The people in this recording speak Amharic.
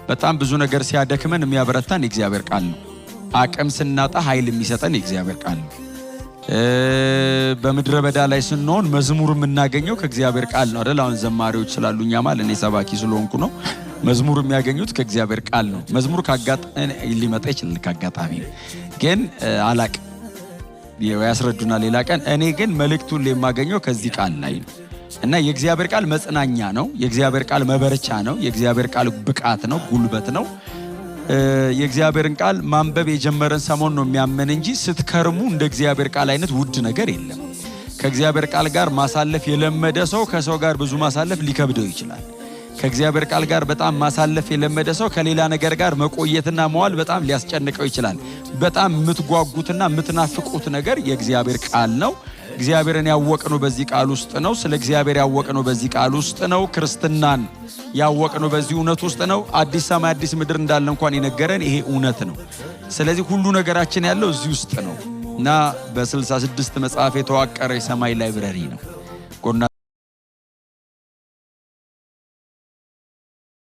በጣም ብዙ ነገር ሲያደክመን የሚያበረታን የእግዚአብሔር ቃል ነው። አቅም ስናጣ ኃይል የሚሰጠን የእግዚአብሔር ቃል ነው። በምድረ በዳ ላይ ስንሆን መዝሙር የምናገኘው ከእግዚአብሔር ቃል ነው አይደል? አሁን ዘማሪዎች ስላሉኛ ማለት እኔ ሰባኪ ስለሆንኩ ነው። መዝሙር የሚያገኙት ከእግዚአብሔር ቃል ነው። መዝሙር ካጋጣሚ ሊመጣ ይችላል፣ ካጋጣሚ ግን አላቅ ያስረዱና ሌላ ቀን። እኔ ግን መልእክቱን የማገኘው ከዚህ ቃል ላይ ነው እና የእግዚአብሔር ቃል መጽናኛ ነው። የእግዚአብሔር ቃል መበረቻ ነው። የእግዚአብሔር ቃል ብቃት ነው፣ ጉልበት ነው። የእግዚአብሔርን ቃል ማንበብ የጀመረን ሰሞን ነው የሚያመን እንጂ ስትከርሙ እንደ እግዚአብሔር ቃል አይነት ውድ ነገር የለም። ከእግዚአብሔር ቃል ጋር ማሳለፍ የለመደ ሰው ከሰው ጋር ብዙ ማሳለፍ ሊከብደው ይችላል። ከእግዚአብሔር ቃል ጋር በጣም ማሳለፍ የለመደ ሰው ከሌላ ነገር ጋር መቆየትና መዋል በጣም ሊያስጨንቀው ይችላል። በጣም የምትጓጉትና የምትናፍቁት ነገር የእግዚአብሔር ቃል ነው። እግዚአብሔርን ያወቅነው በዚህ ቃል ውስጥ ነው። ስለ እግዚአብሔር ያወቅነው በዚህ ቃል ውስጥ ነው። ክርስትናን ያወቅነው በዚህ እውነት ውስጥ ነው። አዲስ ሰማይ አዲስ ምድር እንዳለ እንኳን የነገረን ይሄ እውነት ነው። ስለዚህ ሁሉ ነገራችን ያለው እዚህ ውስጥ ነው እና በ66 መጽሐፍ የተዋቀረ የሰማይ ላይብረሪ ነው።